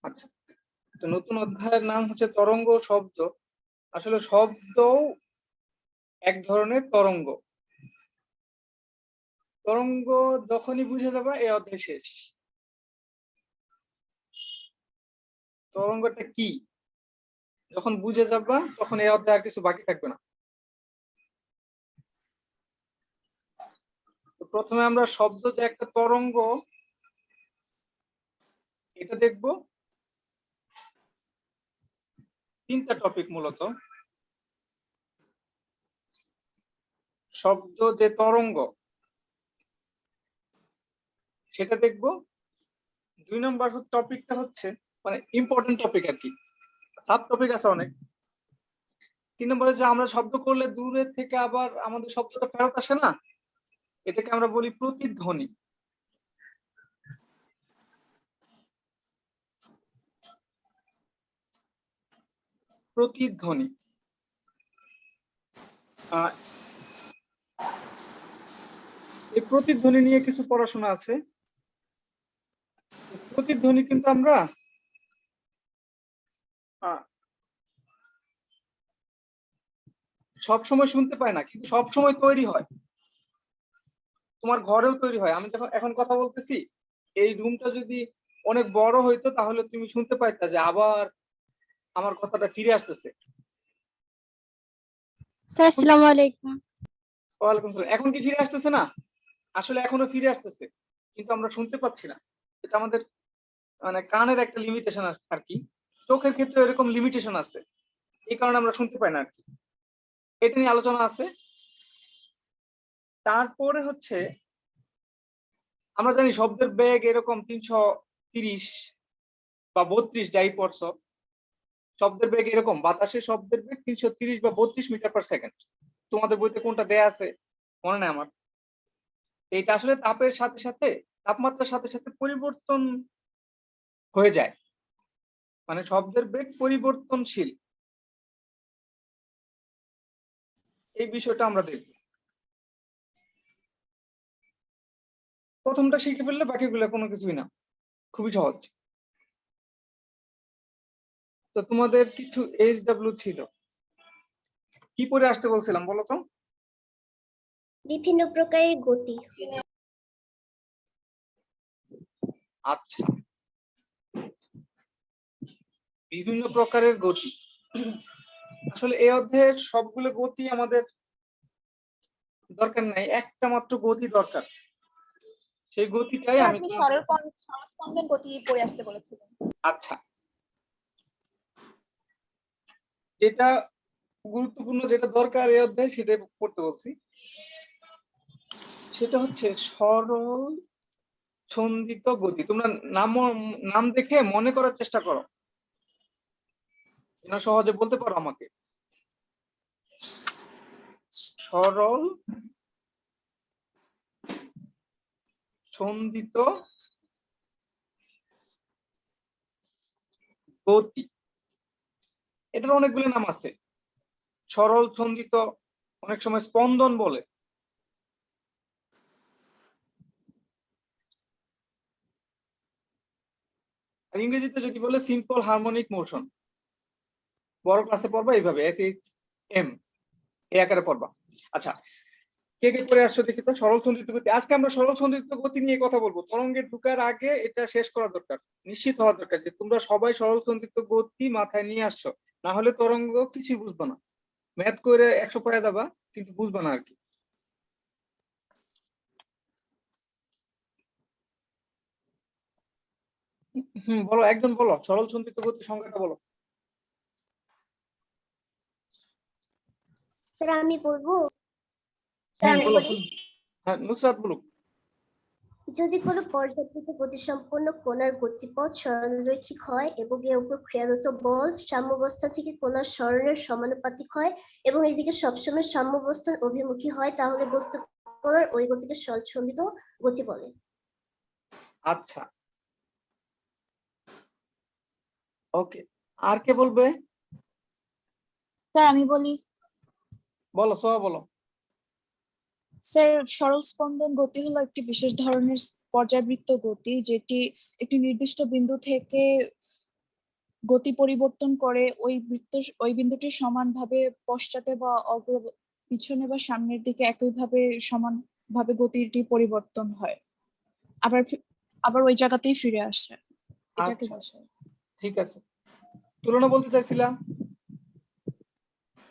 আচ্ছা, তো নতুন অধ্যায়ের নাম হচ্ছে তরঙ্গ শব্দ। আসলে শব্দ এক ধরনের তরঙ্গ। তরঙ্গ যখনই বুঝে যাবে এই অধ্যায় শেষ। তরঙ্গটা কি যখন বুঝে যাবা তখন এই অধ্যায় আর কিছু বাকি থাকবে না। তো প্রথমে আমরা শব্দ যে একটা তরঙ্গ এটা দেখব। তিনটা টপিক মূলত। শব্দ যে তরঙ্গ সেটা দেখব। 2 নম্বর টপিকটা হচ্ছে মানে ইম্পর্টেন্ট টপিক আর কি, সাব টপিক আছে অনেক। 3 নম্বরে যে আমরা শব্দ করলে দূরে থেকে আবার আমাদের শব্দটা ফেরত আসে না, এটাকে আমরা বলি প্রতিধ্বনি। প্রতিধ্বনি এই প্রতিধ্বনি নিয়ে কিছু পড়াশোনা আছে। প্রতিধ্বনি কিন্তু আমরা সব সময় শুনতে পাই না, কিন্তু সব সময় তৈরি হয়। তোমার ঘরেও তৈরি হয়। আমি যখন এখন কথা বলতেছি, এই রুমটা যদি অনেক বড় হইতো তাহলে তুমি শুনতে পাইতা যে আবার আমার কথাটা ফিরে আসতেছে। স্যার আসসালামু আলাইকুম। ওয়ালাইকুম আসসালাম। এখন কি ফিরে আসতেছে না? আসলে এখনো ফিরে আসতেছে, কিন্তু আমরা শুনতে পাচ্ছি না। এটা আমাদের মানে কানের একটা লিমিটেশন আর কি। চোখের ক্ষেত্রে এরকম লিমিটেশন আছে, এই কারণে আমরা শুনতে পাই না আর কি। এটা নিয়ে আলোচনা আছে। তারপরে হচ্ছে আমরা জানি শব্দের বেগ এরকম 330 বা 32 যাই পড়ছো। শব্দের বেগ এরকম, বাতাসের শব্দের বেগ 330 বা 32 মিটার পার সেকেন্ড। তোমাদের বইতে কোনটা দেয়া আছে মনে নেই আমার। এটা আসলে তাপের সাথে সাথে, তাপমাত্রার সাথে সাথে পরিবর্তন হয়ে যায়, মানে শব্দের বেগ পরিবর্তনশীল। এই বিষয়টা আমরা দেখব। প্রথমটা শিখে ফেললে বাকিগুলো কোনো কিছুই না, খুবই সহজ। তো তোমাদের কিছু SW ছিল, কি পরে আসতে বলছিলাম বলো তো? বিভিন্ন প্রকারের গতি। আচ্ছা, বিভিন্ন প্রকারের গতি। আসলে এই অধ্যায়ের সবগুলো গতি আমাদের দরকার নাই, একটা মাত্র গতি দরকার। সেই গতিটাই আমি আপনি সরলস্পন্দন গতি পড়ে আসতে বলেছিলেন। আচ্ছা, যেটা গুরুত্বপূর্ণ, যেটা দরকার এই অধ্যায় সেটাই পড়তে বলছি। সেটা হচ্ছে সরল ছন্দিত গতি। তোমরা নাম দেখে মনে করার চেষ্টা করো, যেন সহজে বলতে পারো আমাকে। সরল ছন্দিত গতি, এটার অনেকগুলো নাম আছে। সরল ছন্দিত, অনেক সময় স্পন্দন বলে। আর ইংরেজিতে যদি বলে সিম্পল হারমোনিক মোশন। বড় ক্লাসে পড়বা এইভাবে SHM এই আকারে পড়বা। আচ্ছা, কে কে করে আসছো দেখি তো সরল ছন্দিত গতি। আজকে আমরা সরল ছন্দিত গতি নিয়ে কথা বলবো। তরঙ্গে ঢুকার আগে এটা শেষ করা দরকার, নিশ্চিত হওয়া দরকার যে তোমরা সবাই সরল ছন্দিত গতি মাথায় নিয়ে আসছো। না হলে তরঙ্গ কিছুই বুঝবা না। ম্যাথ করে 100 পাওয়া যাবা, কিন্তু বুঝবা না আর কি। বলো, একজন বলো সরল ছন্দিত গতির সংজ্ঞাটা বলো। স্যার আমি বলবো। বলো। হ্যাঁ, নুসরাত বলুক। যদি কোনো পর্যাবৃত্ত গতিসম্পন্ন কণার গতিপথ সরলরৈখিক হয় এবং এর উপর ক্রিয়ারত বল সাম্যাবস্থা থেকে কণার সরণের সমানুপাতিক হয় এবং এর দিকে সবসময় সাম্যাবস্থার অভিমুখী হয়, তাহলে বস্তু কণার ওই গতিকে সরলছন্দিত গতি বলে। আচ্ছা, ওকে। আর কে বলবে? স্যার আমি বলি। বলো, সোয়া বলো। স্যার সরল স্পন্দন গতি হলো একটি বিশেষ ধরনের পর্যাবৃত্ত গতি, যেটি একটি নির্দিষ্ট বিন্দু থেকে গতি পরিবর্তন করে ওই বিন্দুটির সমানভাবে পশ্চাতে বা পিছনে বা সামনের দিকে একইভাবে সমানভাবে গতিটি পরিবর্তন হয়, আবার ওই জায়গাতেই ফিরে আসে, এটাকে আচ্ছা, বোঝায়। ঠিক আছে। তুলনা বলতে চাইছিলাম?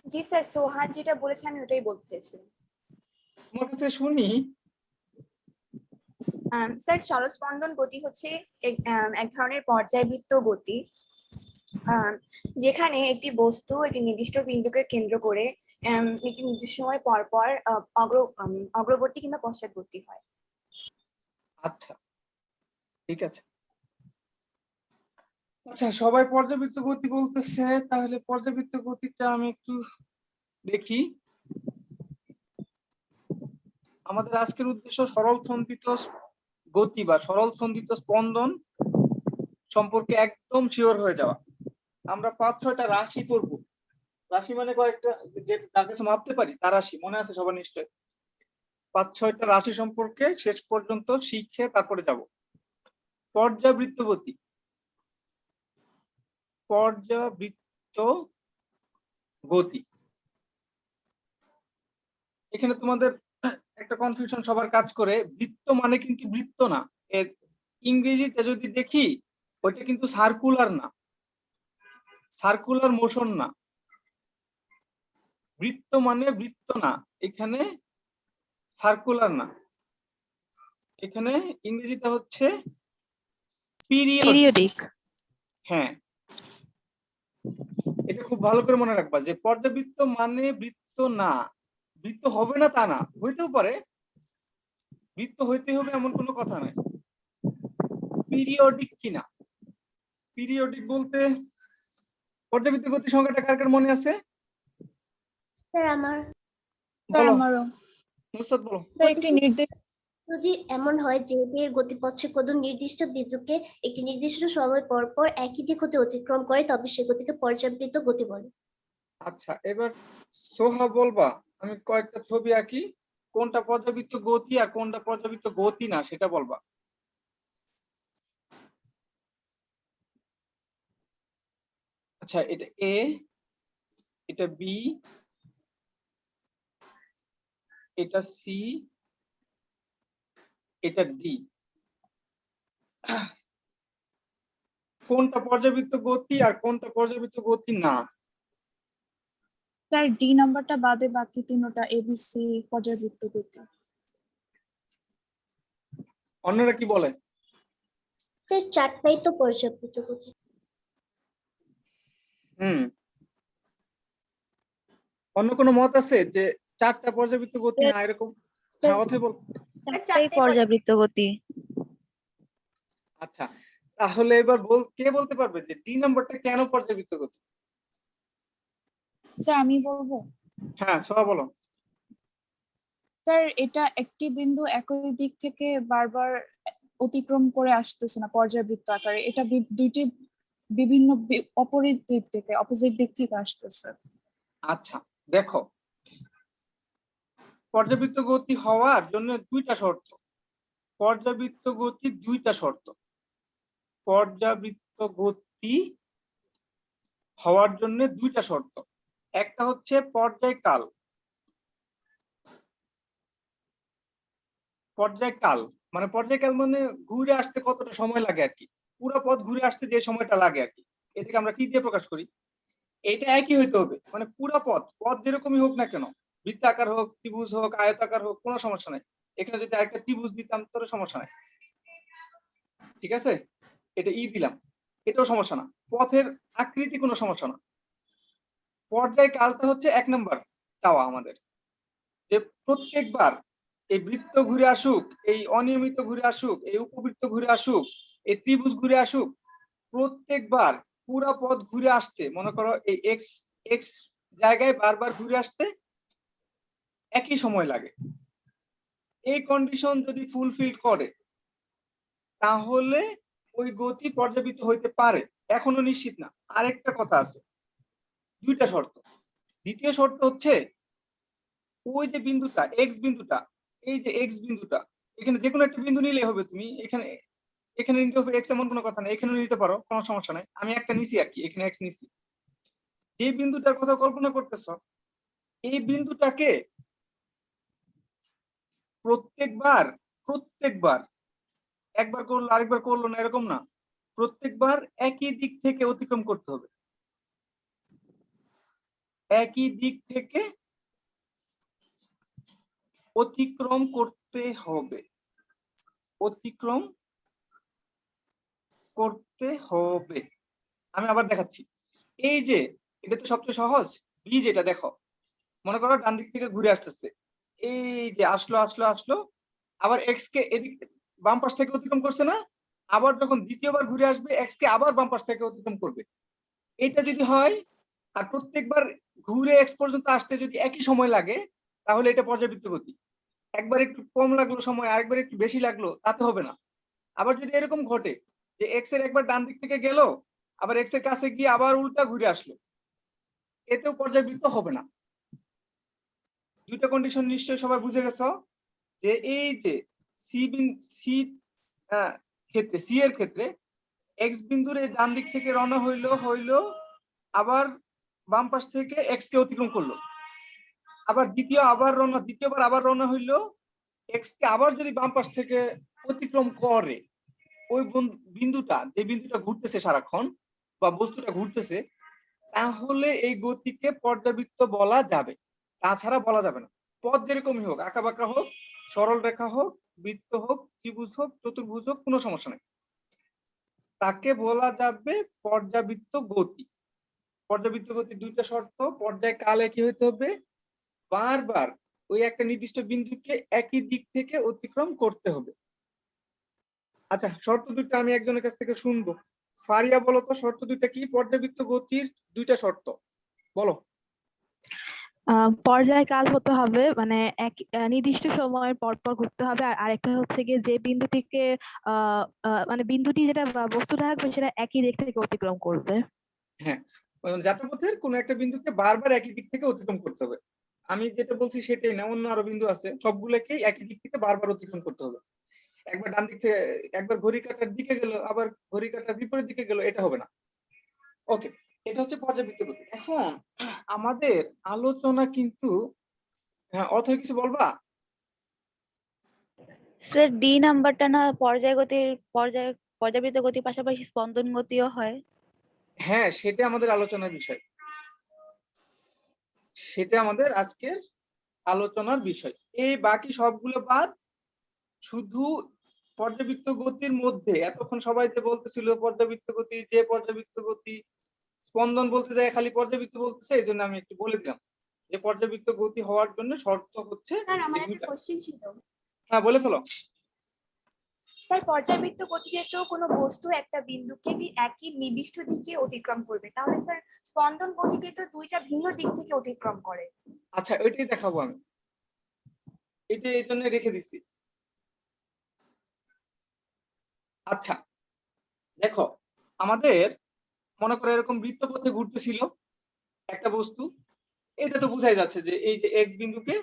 জি স্যার, সোহান যেটা বলেছে আমি ওটাই বলতে চেয়েছিলাম। তোমার কাছে শুনি। স্যার, সরস্পন্দন গতি হচ্ছে এক ধরনের পর্যায়বৃত্ত গতি, যেখানে একটি বস্তু একটি নির্দিষ্ট বিন্দুকে কেন্দ্র করে একটি নির্দিষ্ট সময় পর পর অগ্রবর্তী কিংবা পশ্চাৎবর্তী হয়। আচ্ছা, ঠিক আছে। আচ্ছা, সবাই পর্যাবৃত্ত গতি বলতেছে, তাহলে পর্যাবৃত্ত গতিটা আমি একটু দেখি। আমাদের আজকের উদ্দেশ্য সরল সন্ধিত গতি বা সরল সন্ধিত স্পন্দন সম্পর্কে একদম শিওর হয়ে যাওয়া। আমরা 5-6টা রাশি পড়ব। রাশি মানে কয়েকটা, যে যার কাছে মাপতে পারি তার রাশি মনে আছে সবার নিশ্চয়। 5-6টা রাশি সম্পর্কে শেষ পর্যন্ত শিখে তারপরে যাব। পর্যাবৃত্ত গতি, পর্যাবৃত্ত গতি, এখানে তোমাদের একটা কনফিউশন সবার কাজ করে। বৃত্ত মানে কিন্তু বৃত্ত না, এর ইংরেজিতে যদি দেখি ওইটা কিন্তু সার্কুলার না, সার্কুলার মোশন না। বৃত্ত মানে বৃত্ত না, এখানে সার্কুলার না, এখানে ইংরেজিটা হচ্ছে পিরিয়ডিক। হ্যাঁ, এটা খুব ভালো করে মনে রাখবা যে পর্যাবৃত্ত মানে বৃত্ত না, বৃত্ত হবে না তা না, হইতেও পারে, বৃত্ত হইতে হবে এমন কোনো কথা নাই। পিরিয়ডিক কিনা, পিরিয়ডিক বলতে পর্যাবৃত্ত গতি সংখ্যাটা কার কার মনে আছে? স্যার আমার স্যার বলো আমারও। নুসরাত, বলো। স্যার একটি নির্দিষ্ট যদি এমন হয় যে এর গতিপথে কোনো নির্দিষ্ট বিন্দুকে একটি নির্দিষ্ট সময় পর পর একই দিক হতে অতিক্রম করে তবে সে গতিকে পর্যাবৃত্ত গতি বলে। আচ্ছা, এবার সোহা বলবা, আমি কয়েকটা ছবি আঁকি, কোনটা পর্যাবৃত্ত গতি আর কোনটা পর্যাবৃত্ত গতি না সেটা বলবা। আচ্ছা, এটা এ, এটা বি, এটা সি, এটা ডি। কোনটা পর্যাবৃত্ত গতি আর কোনটা পর্যাবৃত্ত গতি না? স্যার ডি নাম্বারটা বাদে বাকি তিনটা এবিসি পর্যাবৃত্ত গতি। অন্যরা কি বলে? স্যার চারটাই তো পর্যাবৃত্ত গতি। অন্য কোনো মত আছে যে 4টা পর্যাবৃত্ত গতি না এরকম? হ্যাঁ, অথই বল। চারটাই পর্যাবৃত্ত গতি। আচ্ছা, তাহলে এবার কে বলতে পারবে যে ডি নাম্বারটা কেন পর্যাবৃত্ত গতি? স্যার আমি বলবো। হ্যাঁ, সোহা বলো। স্যার এটা একটি বিন্দু একই দিক থেকে বারবার অতিক্রম করে আসতেছে না পর্যাবৃত্ত আকারে, এটা দুইটি বিভিন্ন অপোজিট দিক থেকে আসতেছে। আচ্ছা, দেখো, পর্যাবৃত্ত গতি হওয়ার জন্য দুইটা শর্ত। পর্যাবৃত্ত গতি দুইটা শর্ত। পর্যাবৃত্ত গতি হওয়ার জন্য দুইটা শর্ত। একটা হচ্ছে পর্যায়কাল। পর্যায়কাল মানে ঘুরে আসতে কতটা সময় লাগে আর কি, পুরো পথ ঘুরে আসতে যে সময়টা লাগে আর কি, এটাকে আমরা কি দিয়ে প্রকাশ করি? এটা একই হইতে হবে, মানে পুরো পথ যেরকমই হোক না কেন, বৃত্তাকার হোক, ত্রিভুজ হোক, আয়তাকার হোক, কোনো সমস্যা নাই। এখানে যদি একটা ত্রিভুজ দিতাম তোর সমস্যা নাই, ঠিক আছে? এটা দিলাম, এটাও সমস্যা না। পথের আকৃতি কোনো সমস্যা না। পর্যায়কালটা হচ্ছে 1 নাম্বার চাওয়া আমাদের, যে প্রত্যেকবার এই বৃত্ত ঘুরে আসুক, এই অনিয়মিত ঘুরে আসুক, এই উপবৃত্ত ঘুরে আসুক, এই ত্রিভুজ ঘুরে আসুক, প্রত্যেকবার পুরা পথ ঘুরে আসতে, মনে করো এই এক্স এক্স জায়গায় বারবার ঘুরে আসতে একই সময় লাগে। এই কন্ডিশন যদি ফুলফিল করে তাহলে ওই গতি পর্যাবৃত্ত হইতে পারে, এখনো নিশ্চিত না। আরেকটা কথা আছে, দুইটা শর্ত। দ্বিতীয় শর্ত হচ্ছে ওই যে বিন্দুটা এক্স বিন্দুটা, এই যে এক্স বিন্দুটা, এখানে যে কোনো একটা বিন্দু নিলে হবে, তুমি এখানে এখানে নিতে হবে এক্স এমন কোনো কথা নেই, এখানেও নিতে পারো, কোনো সমস্যা নাই। আমি একটা নিছি আর কি, এখানে এক্স নিছি। যে বিন্দুটার কথা কল্পনা করতেছ, এই বিন্দুটাকে প্রত্যেকবার একবার করলো আরেকবার করলো না এরকম না, প্রত্যেকবার একই দিক থেকে অতিক্রম করতে হবে, একই দিক থেকে অতিক্রম করতে হবে, অতিক্রম করতে হবে। আমি আবার দেখাচ্ছি, এই যে এটা তো সবচেয়ে সহজ, বি যেটা দেখো, মনে করো ডান দিক থেকে ঘুরে আসতেছে, এই যে আসলো আসলো আসলো, আবার এক্স কে এদিক বাম পাশ থেকে অতিক্রম করছে না, আবার যখন দ্বিতীয়বার ঘুরে আসবে এক্স কে আবার বাম পাশ থেকে অতিক্রম করবে। এটা যদি হয় আর প্রত্যেকবার ঘুরে এক্স পর্যন্ত আসতে যদি একই সময় লাগে, তাহলে এটা পর্যাবৃত্ত গতি। একবার একটু কম লাগলো সময়, আরেকবার একটু বেশি লাগলো, তাতে হবে না। আবার যদি এরকম ঘটে যে এক্স এর একবার ডান দিক থেকে গেল, আবার এক্স এর কাছে গিয়ে আবার উল্টা ঘুরে আসলো, এতেও পর্যাবৃত্ত হবে না। দুইটা কন্ডিশন নিশ্চয়ই সবাই বুঝে গেছো, যে এই যে সি ক্ষেত্রে, সি এর ক্ষেত্রে এক্স বিন্দুর এই ডান দিক থেকে রওনা হইলো, আবার বাম পাশ থেকে এক্স কে অতিক্রম করলো, আবার দ্বিতীয়বার আবার রওনা হইলো, এক্স কে আবার যদি বাম পাশ থেকে অতিক্রম করে, ওই বিন্দুটা, যে বিন্দুটা ঘুরতেছে সারাক্ষণ বা বস্তুটা ঘুরতেছে, তাহলে এই গতিকে পর্যাবৃত্ত বলা যাবে, তাছাড়া বলা যাবে না। পথ যেরকমই হোক, আঁকা বাঁকা হোক, সরল রেখা হোক, বৃত্ত হোক, ত্রিভুজ হোক, চতুর্ভুজ হোক, কোনো সমস্যা নেই, তাকে বলা যাবে পর্যাবৃত্ত গতি। পর্যাবৃত্ত গতির দুইটা শর্ত, পর্যায় কালে কি হইতে হবে, বারবার ওই একটা নির্দিষ্ট বিন্দুকে একই দিক থেকে অতিক্রম করতে হবে। আচ্ছা, শর্ত দুইটা আমি একজনের কাছ থেকে শুনবো। ফারিয়া বলো তো, শর্ত দুইটা কি পর্যাবৃত্ত গতির দুইটা শর্ত বলো। পর্যায়কাল হতে হবে, মানে এক নির্দিষ্ট সময়ের পর পর ঘুরতে হবে, আর আরেকটা হচ্ছে গিয়ে যে বিন্দুটিকে মানে বিন্দুটি যেটা বস্তু থাকবে সেটা একই দিক থেকে অতিক্রম করবে। হ্যাঁ, যাত্রাপথের কোন একটা বিন্দুকে বারবার একই দিক থেকে অতিক্রম করতে হবে। আমি যেটা বলছি সেটাই না, অন্য আরো বিন্দু আছে, সবগুলোকেই একই দিক থেকে বারবার অতিক্রম করতে হবে। একবার ডান দিক থেকে, একবার ঘড়ি কাঁটার দিকে গেল, আবার ঘড়ি কাঁটার বিপরীত দিকে গেল, এটা হবে না। ওকে, এটা হচ্ছে পর্যাবৃত্ত গতি। এখন আমাদের আলোচনা কিন্তু, হ্যাঁ অথবা কিছু বলবা? স্যার ডি নাম্বারটা না পর্যাবৃত্ত গতির পাশাপাশি স্পন্দন গতিও হয়। হ্যাঁ, সেটা আমাদের আলোচনার বিষয়, সেটা আমাদের আজকের আলোচনার বিষয়। এই বাকি সবগুলো বাদ, শুধু পর্যাবৃত্ত গতির মধ্যে এতক্ষণ সবাই যে বলতেছিল পর্যাবৃত্ত গতি, যে পর্যাবৃত্ত গতি, স্পন্দন বলতে যায় খালি পর্যাবৃত্ত বলতেছে, এই জন্য আমি একটু বলে দিলাম যে পর্যাবৃত্ত গতি হওয়ার জন্য শর্ত হচ্ছে স্যার আমার এই একটা দুইটা। কোশ্চেন ছিল। হ্যাঁ বলে ফেলো। স্যার পর্যাবৃত্ত গতিতে তো কোনো বস্তু একটা বিন্দুকে একই নির্দিষ্ট দিকে অতিক্রম করবে, তাহলে স্যার স্পন্দন গতিতে তো দুইটা ভিন্ন দিক থেকে অতিক্রম করে। আচ্ছা, ওইটাই দেখাবো আমি, এটা এই জন্য রেখে দিচ্ছি। আচ্ছা দেখো, আমাদের মনে করো এরকম বৃত্তপথে ঘুরতেছিল একটা বস্তু, এটা তো বোঝাই যাচ্ছে যে এই যে এক্স বিন্দুকে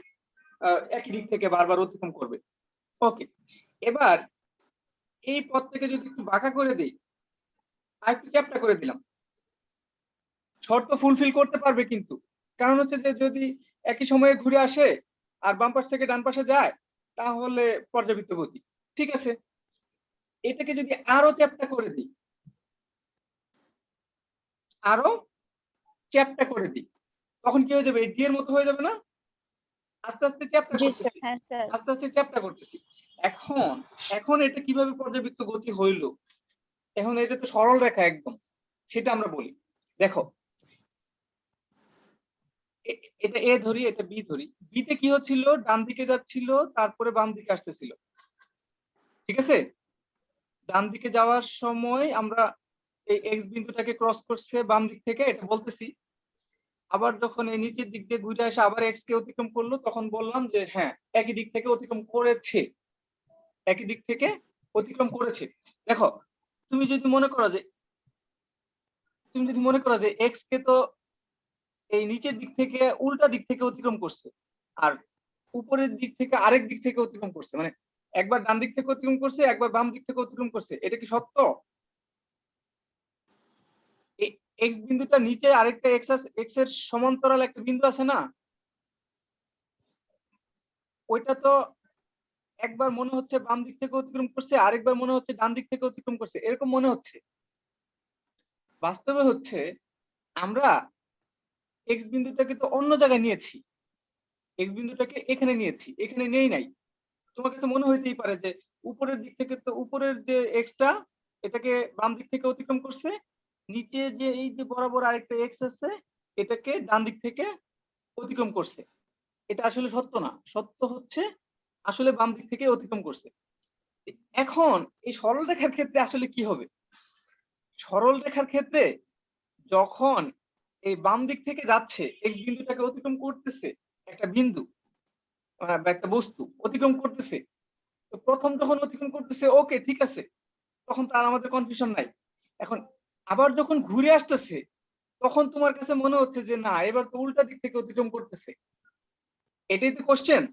একই দিক থেকে বারবার অতিক্রম করবে। ওকে, এবার এই পথটাকে যদি একটু বাঁকা করে দেই আর একটু চ্যাপ্টা করে দিলাম, শর্ত ফুলফিল করতে পারবে কিন্তু, কারণ হচ্ছে যে যদি একই সময়ে ঘুরে আসে আর বাম পাশ থেকে ডান পাশে যায়, তাহলে পর্যাবৃত্ত গতি। ঠিক আছে, এটাকে যদি আরো চ্যাপ্টা করে দিই, আরো চ্যাপ্টা করে দিই, তখন কি হয়ে যাবে, ডি এর মতো হয়ে যাবে না? আস্তে আস্তে চ্যাপ্টা জি করতেছি, স্যার। হ্যাঁ স্যার। আস্তে আস্তে চ্যাপ্টা করতেছি। এখন এখন এটা কিভাবে পর্যাবৃত্ত গতি হইলো, এখন এটা তো সরল রেখা একদম, সেটা আমরা বলি। দেখো, এটা এ ধরি, এটা বি ধরি, বিতে কি হচ্ছিল, ডান দিকে যাচ্ছিল, তারপরে বাম দিকে আসতেছিল, ঠিক আছে? ডান দিকে যাওয়ার সময় আমরা এই এক্স বিন্দুটাকে ক্রস করছে বাম দিক থেকে, এটা বলতেছি। আবার যখন এই নিচের দিক দিয়ে ঘুরে আসে আবার এক্স কে অতিক্রম করলো, তখন বললাম যে হ্যাঁ একই দিক থেকে অতিক্রম করেছে, একই দিক থেকে অতিক্রম করেছে। দেখো, তুমি যদি মনে করো যে এক্স কে তো এই নিচের দিক থেকে উল্টা দিক থেকে অতিক্রম করছে, আর উপরের দিক থেকে আরেক দিক থেকে অতিক্রম করছে, মানে একবার ডান দিক থেকে অতিক্রম করছে, একবার বাম দিক থেকে অতিক্রম করছে, এটা কি সত্য? এক্স বিন্দুটা নিচে আরেকটা এক্স এর সমান্তরাল একটা বিন্দু আছে না, ওইটা তো একবার মনে হচ্ছে বাম দিক থেকে অতিক্রম করছে, আরেকবার মনে হচ্ছে ডান দিক থেকে অতিক্রম করছে, এরকম মনে হচ্ছে। বাস্তবে হচ্ছে আমরা এক্স বিন্দুটাকে তো অন্য জায়গায় নিয়েছি, এক্স বিন্দুটাকে এখানে নিয়েছি, এখানে নেই নাই। তোমার কাছে মনে হইতেই পারে যে উপরের দিক থেকে, তো উপরের যে এক্সটা এটাকে বাম দিক থেকে অতিক্রম করছে, নিচে যে এই যে বরাবর আরেকটা এক্স আছে এটাকে ডান দিক থেকে অতিক্রম করছে। এটা আসলে সত্য না, সত্য হচ্ছে আসলে বাম দিক থেকে অতিক্রম করছে। এখন এই সরল রেখার ক্ষেত্রে আসলে কি হবে? সরল রেখার ক্ষেত্রে যখন এই বাম দিক থেকে যাচ্ছে, এক্স বিন্দুটাকে অতিক্রম করতেছে, একটা বিন্দু বা একটা বস্তু অতিক্রম করতেছে, তো প্রথম যখন অতিক্রম করতেছে ওকে ঠিক আছে, তখন তার আমাদের কনফিউশন নাই। এখন আবার যখন ঘুরে আসতেছে তখন তোমার কাছে মনে হচ্ছে যে না, এবার তো উল্টা দিক থেকে অতিক্রম করতেছে। এটাই তো কোশ্চেন।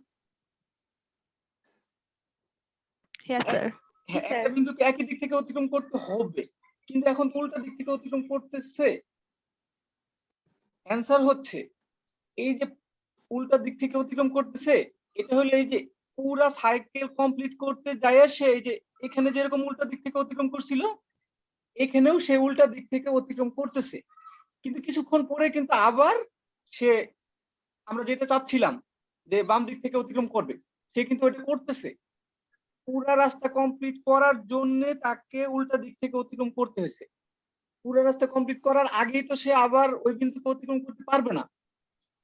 Yes, sir. হ্যাঁ, স্যার। একটা বিন্দুকে একই দিক থেকে অতিক্রম করতে হবে, কিন্তু এখন তো উল্টা দিক থেকে অতিক্রম করতেছে। অ্যান্সার হচ্ছে এই যে উল্টা দিক থেকে অতিক্রম করতেছে, এটা হলো এই যে পুরা সাইকেল কমপ্লিট করতে যায় সে এই যে এখানে যেরকম উল্টা দিক থেকে অতিক্রম করছিল, এখানেও সে উল্টা দিক থেকে অতিক্রম করতেছে। কিন্তু কিছুক্ষণ পরে কিন্তু আবার সে, আমরা যেটা চাচ্ছিলাম যে বাম দিক থেকে অতিক্রম করবে, সে কিন্তু এটা করতেছে। পুরা রাস্তা কমপ্লিট করার জন্য তাকে উল্টা দিক থেকে অতিক্রম করতে হয়েছে। পুরা রাস্তা কমপ্লিট করার আগেই তো সে আবার ওই বিন্দুকে অতিক্রম করতে পারবে না।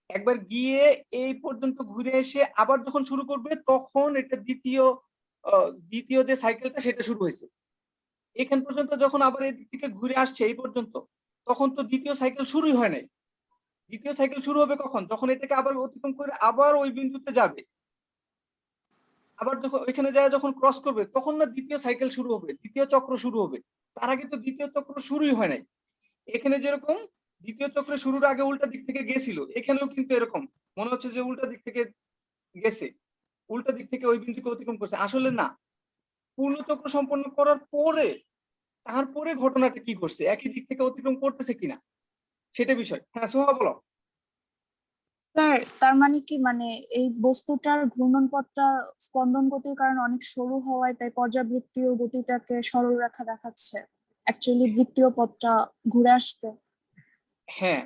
একবার গিয়ে এই পর্যন্ত ঘুরে এসে আবার যখন শুরু করবে তখন এটা দ্বিতীয় যে সাইকেলটা সেটা শুরু হয়েছে। এখান পর্যন্ত যখন আবার এই দিক থেকে ঘুরে আসছে এই পর্যন্ত, তখন তো দ্বিতীয় সাইকেল শুরুই হয় নাই। দ্বিতীয় সাইকেল শুরু হবে কখন? যখন এটাকে আবার অতিক্রম করে আবার ওই বিন্দুতে যাবে, আবার যখন ওইখানে যায় যখন ক্রস করবে তখন না দ্বিতীয় সাইকেল শুরু হবে, দ্বিতীয় চক্র শুরু হবে। তার আগে তো দ্বিতীয় চক্র শুরুই হয় নাই। এখানে যেরকম দ্বিতীয় চক্রের শুরুর আগে উল্টা দিক থেকে গেছিল, এখানেও কিন্তু এরকম মনে হচ্ছে যে উল্টা দিক থেকে গেছে, উল্টা দিক থেকে ওই বিন্দুকে অতিক্রম করছে। আসলে না, পূর্ণ চক্র সম্পন্ন করার পরে তারপরে ঘটনাটা কি করছে, একই দিক থেকে অতিক্রম করতেছে কিনা সেটা বিষয়। হ্যাঁ সোহা বলো। স্যার তার মানে কি, মানে এই বস্তুটার ঘূর্ণন পথটা স্পন্দন গতির কারণে অনেক সরু হওয়ায় তাই পর্যাবৃত্তীয় গতিটাকে সরল রেখা দেখাচ্ছে, অ্যাকচুয়ালি বৃত্তীয় পথটা ঘুরে আসতে। হ্যাঁ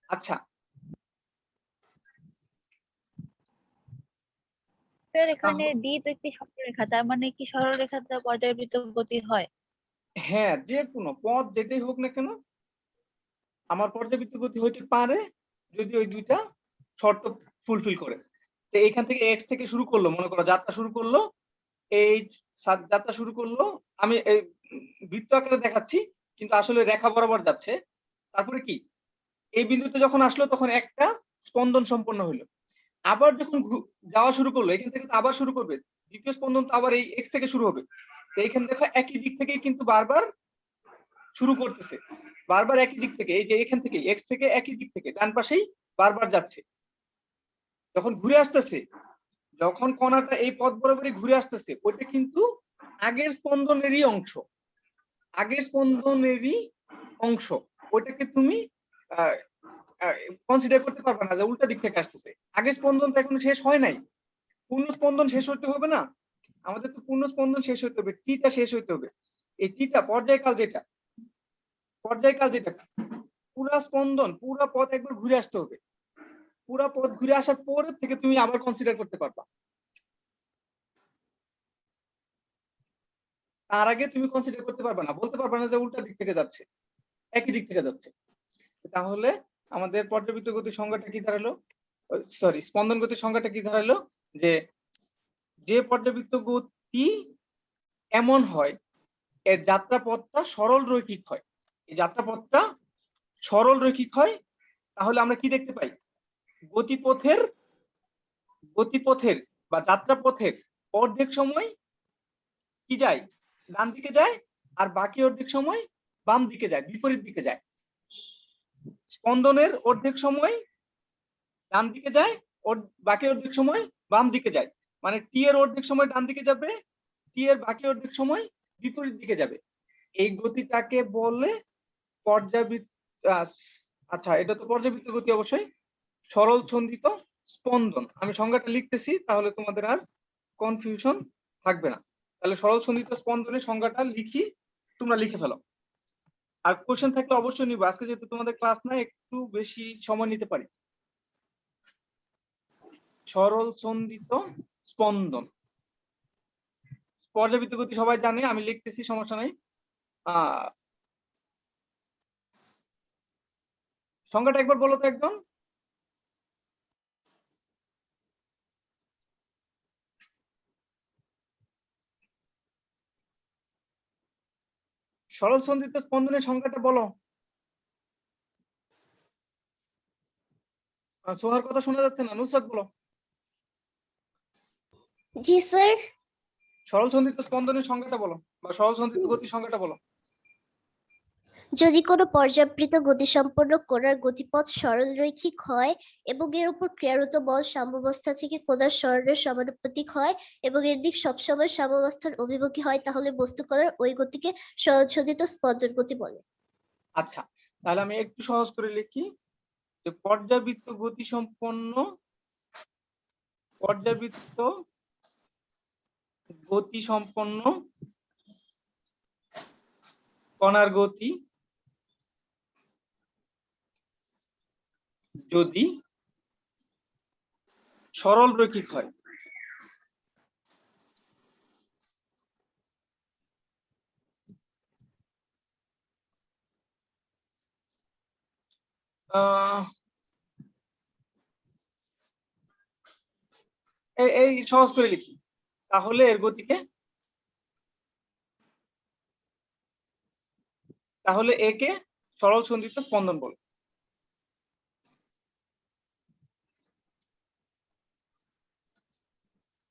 আচ্ছা, স্যার এখানে ডি তো একটি সরলরেখা, তার মানে কি সরলরেখাটা পর্যায়বৃত্ত গতি হয়? হ্যাঁ যে কোনো পথ যেটাই হোক না কেন আমার পর্যাবৃত্ত গতি হইতে পারে যদি ওই দুইটা শর্ত ফুলফিল করে। তো এখান থেকে এক্স থেকে শুরু করলো, মনে করো যাত্রা শুরু করলো, এই যাত্রা শুরু করলো, আমি এই বৃত্ত আকারে দেখাচ্ছি কিন্তু আসলে রেখা বরাবর যাচ্ছে। তারপরে কি এই বিন্দুতে যখন আসলো তখন একটা স্পন্দন সম্পন্ন হলো, আবার যখন যাওয়া শুরু করলো এখান থেকে তো আবার শুরু করবে, দ্বিতীয় স্পন্দন তো আবার এই এক্স থেকে শুরু হবে। তো এইখানে দেখো একই দিক থেকে কিন্তু বারবার শুরু করতেছে, বারবার একই দিক থেকে, এই যে এখান থেকে এক্স থেকে একই দিক থেকে ডান পাশেই বারবার যাচ্ছে। যখন ঘুরে আসতেছে, যখন কণাটা এই পথ বরাবরই ঘুরে আসতেছে, ওইটা কিন্তু আগের স্পন্দনেরই অংশ, আগের স্পন্দনেরই অংশ। ওইটাকে তুমি কনসিডার করতে পারবে না যে উল্টা দিক থেকে আসতেছে। আগের স্পন্দন তো এখনো শেষ হয় নাই, পূর্ণ স্পন্দন শেষ হতে হবে না, আমাদের তো পূর্ণ স্পন্দন শেষ হতে হবে, টিটা শেষ হতে হবে। এই টিটা পর্যায়কাল যেটা, পর্যায়কাল যেটা পুরা স্পন্দন পুরা পথ একবার ঘুরে আসতে হবে, পুরা পথ ঘুরে আসার পরে থেকে তুমি আবার কনসিডার করতে পারবা। তার আগে তুমি কনসিডার করতে পারবে না, বলতে পারবে না যে উল্টা দিক থেকে যাচ্ছে, একই দিক থেকে যাচ্ছে। তাহলে আমাদের পর্যাবৃত্ত গতির সংজ্ঞাটা কি দাঁড়ালো, সরি স্পন্দন গতির সংজ্ঞাটা কি দাঁড়ালো, যে যে পর্যাবৃত্ত গতি এমন হয় এর যাত্রাপথটা সরল রৈখিক হয়। এই যাত্রাপথটা সরল রৈখিক হয়, তাহলে আমরা কি দেখতে পাই, গতিপথের বা যাত্রাপথের অর্ধেক সময় কি যায়, ডান দিকে যায়, আর বাকি অর্ধেক সময় বাম দিকে যায়, বিপরীত দিকে যায়। স্পন্দনের অর্ধেক সময় ডান দিকে যায় বাকি অর্ধেক সময় বাম দিকে যায়, মানে টি এর অর্ধেক সময় ডান দিকে যাবে, টি এর বাকি অর্ধেক সময় বিপরীত দিকে যাবে। এই গতিটাকে বলে পর্যাবৃত্ত। আচ্ছা, এটা তো পর্যাবৃত্ত গতি অবশ্যই। সরল ছন্দিত স্পন্দন, আমি সংজ্ঞাটা লিখতেছি তাহলে তোমাদের আর কনফিউশন থাকবে না। তাহলে সরল ছন্দিত স্পন্দনের সংজ্ঞাটা লিখি, তোমরা লিখে ফেলো। আর কোশ্চেন থাকলে অবশ্যই নিব, আজকে যেহেতু তোমাদের ক্লাস না একটু বেশি সময় নিতে পারি। সরল ছন্দিত স্পন্দন পর্যাবৃত্ত গতি সবাই জানে, আমি লিখতেছি, সমস্যা নাই। সংজ্ঞাটা একবার বলো তো একদম। সরল ছন্দিত স্পন্দনের সংজ্ঞাটা বলো। সোহার কথা শোনা যাচ্ছে না, নুসরাত বলো। জি স্যার। সরল ছন্দিত স্পন্দনের সংজ্ঞাটা বলো, বা সরল ছন্দিত গতির সংজ্ঞাটা বলো। যদি কোনো পর্যাবৃত্ত গতিসম্পন্ন কণার গতিপথ সরল রৈখিক হয় এবং এর উপর ক্রিয়ারত বল সাম্যাবস্থা থেকে কণার সরণের সমানুপাতিক হয় এবং এর দিক সবসময় সাম্যাবস্থার অভিমুখী হয়, তাহলে বস্তু কণার ওই গতিকে সরলছন্দিত স্পন্দন গতি বলে। আচ্ছা, তাহলে আমি একটু সহজ করে লিখি যে পর্যাবৃত্ত গতি সম্পন্ন কণার গতি যদি সরল রৈখিক হয়, এই সহজ করে লিখি, তাহলে এর গতিকে, তাহলে একে সরল ছন্দিত স্পন্দন বলে।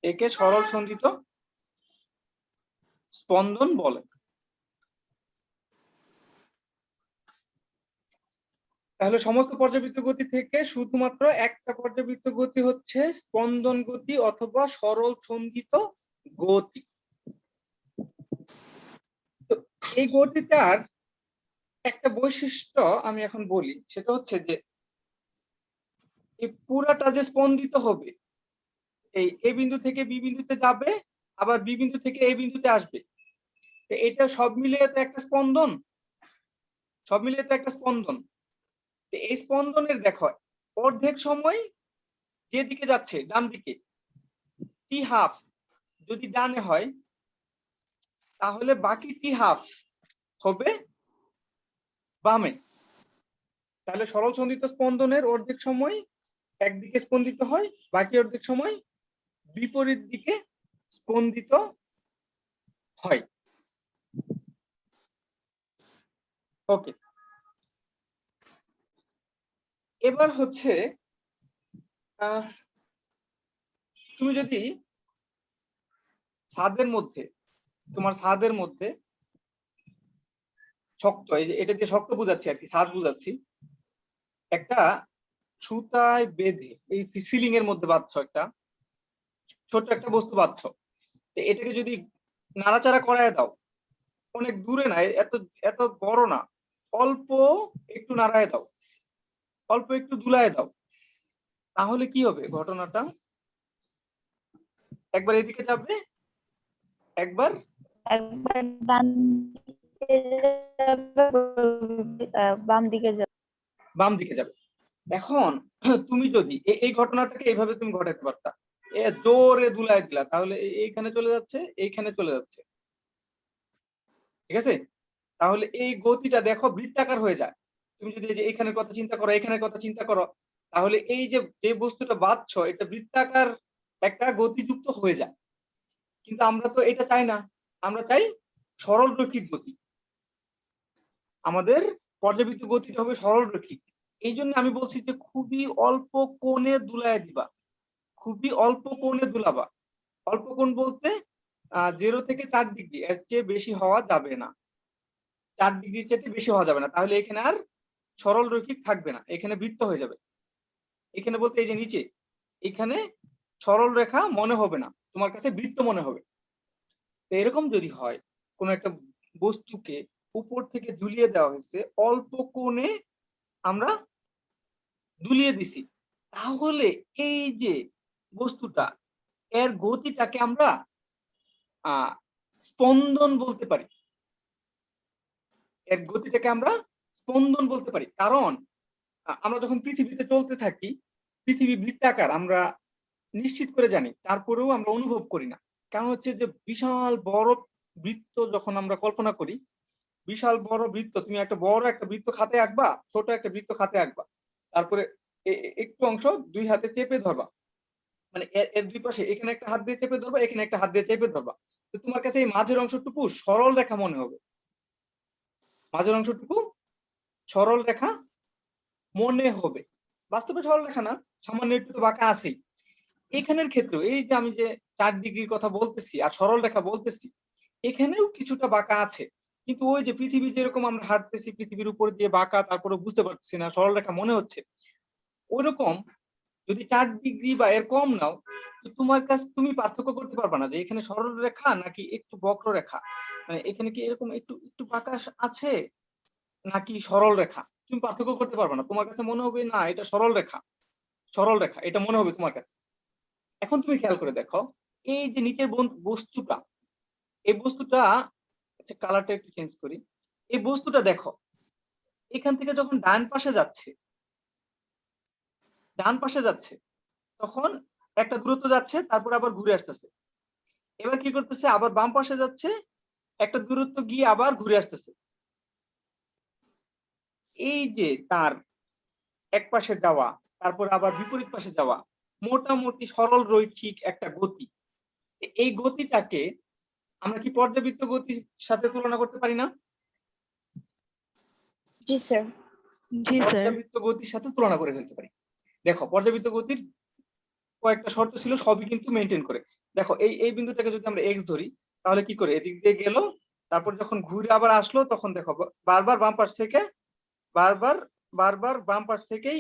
একে সরল ছন্দিত স্পন্দন বলে। তাহলে সমস্ত পর্যাবৃত্ত গতি থেকে শুধুমাত্র একটা পর্যাবৃত্ত গতি হচ্ছে স্পন্দন গতি অথবা সরল ছন্দিত গতি। তো এই গতিটার একটা বৈশিষ্ট্য আমি এখন বলি, সেটা হচ্ছে যে এই পুরাটা যে স্পন্দিত হবে, এই এ বিন্দু থেকে বি বিন্দুতে যাবে, আবার বি বিন্দু থেকে এ বিন্দুতে আসবে, তো এটা সব মিলিয়ে তো একটা স্পন্দন, সব মিলিয়ে তো একটা স্পন্দন। তো এই স্পন্দনের দেখো অর্ধেক সময় যেদিকে যাচ্ছে ডান দিকে, টি হাফ যদি ডানে হয় তাহলে বাকি টি হাফ হবে বামে। তাহলে সরল ছন্দিত স্পন্দনের অর্ধেক সময় একদিকে স্পন্দিত হয়, বাকি অর্ধেক সময় বিপরীত দিকে স্পন্দিত হয়। ওকে, এবার হচ্ছে তুমি যদি ছাদের মধ্যে, তোমার ছাদের মধ্যে শক্ত, এই যে এটা দিয়ে শক্ত বোঝাচ্ছি আর কি, ছাদ বোঝাচ্ছি, একটা সুতায় বেঁধে এই সিলিং এর মধ্যে বাঁধছ, একটা ছোট্ট একটা বস্তু বাঁধছ, তো এটাকে যদি নাড়াচাড়া করায় দাও, অনেক দূরে না, এত এত বড় না, অল্প একটু নাড়ায় দাও, অল্প একটু দুলায় দাও, তাহলে কি হবে ঘটনাটা? একবার এদিকে যাবে, একবার একবার ডান দিকে যাবে, বাম দিকে যাবে। বাম দিকে যাবে। এখন তুমি যদি এই ঘটনাটাকে এইভাবে তুমি ঘটাতে পারতা, জোরে দুলায় দিলা, তাহলে এইখানে চলে যাচ্ছে, এইখানে চলে যাচ্ছে, ঠিক আছে? তাহলে এই গতিটা দেখো বৃত্তাকার হয়ে যায়। তুমি যদি যে এখানের কথা চিন্তা করো, এখানের কথা চিন্তা করো, তাহলে এই যে যে বস্তুটা বাঁধছো এটা বৃত্তাকার একটা গতিযুক্ত হয়ে যায়। কিন্তু আমরা তো এটা চাই না, আমরা চাই সরল রৈখিক গতি। আমাদের পর্যাবৃত্ত গতিটা হবে সরল রৈখিক। এই জন্য আমি বলছি যে খুবই অল্প কোণে দুলায় দিবা, খুবই অল্প কোণে দুলাবা। অল্প কোণ বলতে 0 থেকে 4 ডিগ্রি, এর চেয়ে বেশি হওয়া যাবে না, 4 ডিগ্রির চেয়ে বেশি হওয়া যাবে না, তাহলে এখানে আর সরল রৈখিক থাকবে না, এখানে বৃত্ত হয়ে যাবে। এখানে বলতে এই যে নিচে, এখানে সরল রেখা মনে হবে না, তোমার কাছে বৃত্ত মনে হবে। তো এরকম যদি হয় কোন একটা বস্তুকে উপর থেকে ঝুলিয়ে দেওয়া হয়েছে, অল্প কোণে আমরা ঝুলিয়ে দিছি, তাহলে এই যে বস্তুটা এর গতিটাকে আমরা স্পন্দন বলতে পারি। এর গতিটাকে আমরা স্পন্দন বলতে পারি, কারণ আমরা যখন পৃথিবীতে চলতে থাকি, পৃথিবী বৃত্তাকার আমরা নিশ্চিত করে জানি, তারপরেও আমরা অনুভব করি না। কারণ হচ্ছে যে বিশাল বড় বৃত্ত যখন আমরা কল্পনা করি, বিশাল বড় বৃত্ত, তুমি একটা বড় একটা বৃত্ত খাতে আঁকবা, ছোট একটা বৃত্ত খাতে আঁকবা, তারপরে একটু অংশ দুই হাতে চেপে ধরবা, মানে এর দুই পাশে এখানে একটা হাত দিয়ে চেপে ধরবা, এখানে একটা হাত দিয়ে চেপে ধরবা, তো তোমার কাছে এই মাঝের অংশটুকু সরল রেখা মনে হবে। মাঝের অংশটুকু সরল রেখা মনে হবে, বাস্তবে সরল রেখা না, সামান্য একটু তো বাঁকা আছেই। এখানের ক্ষেত্রে এই যে আমি যে 4 ডিগ্রির কথা বলতেছি আর সরল রেখা বলতেছি, এখানেও কিছুটা বাঁকা আছে, কিন্তু ওই যে পৃথিবী যেরকম আমরা হাঁটতেছি পৃথিবীর উপর দিয়ে বাঁকা, তারপরে বুঝতে পারতেছি না, সরল রেখা মনে হচ্ছে, ওইরকম যদি 4 ডিগ্রি বা এর কম নাও, তো তোমার কাছে তুমি পার্থক্য করতে পারবে না যে এখানে সরল রেখা নাকি একটু বক্র রেখা, মানে এখানে কি এরকম একটু একটু বাঁকা আছে নাকি সরল রেখা, তুমি পার্থক্য করতে পারবে না। তোমার কাছে মনে হবে না এটা সরল রেখা, সরল রেখা এটা মনে হবে তোমার কাছে। এখন তুমি খেয়াল করে দেখো, এই যে নিচের বস্তুটা, এই বস্তুটা, আচ্ছা কালারটা একটু চেঞ্জ করি, এই বস্তুটা দেখো এখান থেকে যখন ডান পাশে যাচ্ছে, ডান পাশে যাচ্ছে, তখন একটা দূরত্ব যাচ্ছে, তারপর আবার ঘুরে আসতেছে, এবার কি করতেছে, আবার বাম পাশে যাচ্ছে, একটা দূরত্ব গিয়ে আবার ঘুরে আসতেছে। এই যে তার এক পাশে যাওয়া, তারপর আবার বিপরীত পাশে যাওয়া, মোটামুটি সরল রৈখিক একটা গতি। এই গতিটাকে আমরা কি পর্যাবৃত্ত গতির সাথে তুলনা করতে পারি না? জি স্যার। জি স্যার। পর্যাবৃত্ত গতির সাথে তুলনা করে ফেলতে পারি। দেখো পর্যাবৃত্ত গতির কয়েকটা শর্ত ছিল, সবই কিন্তু মেনটেন করে। দেখো এই বিন্দুটাকে যদি আমরা এক্স ধরি, তাহলে কি করে এদিক দিয়ে গেল, তারপর যখন ঘুরে আবার আসলো, তখন দেখো বারবার বাম পাশ থেকে, বারবার বারবার বাম পাশ থেকেই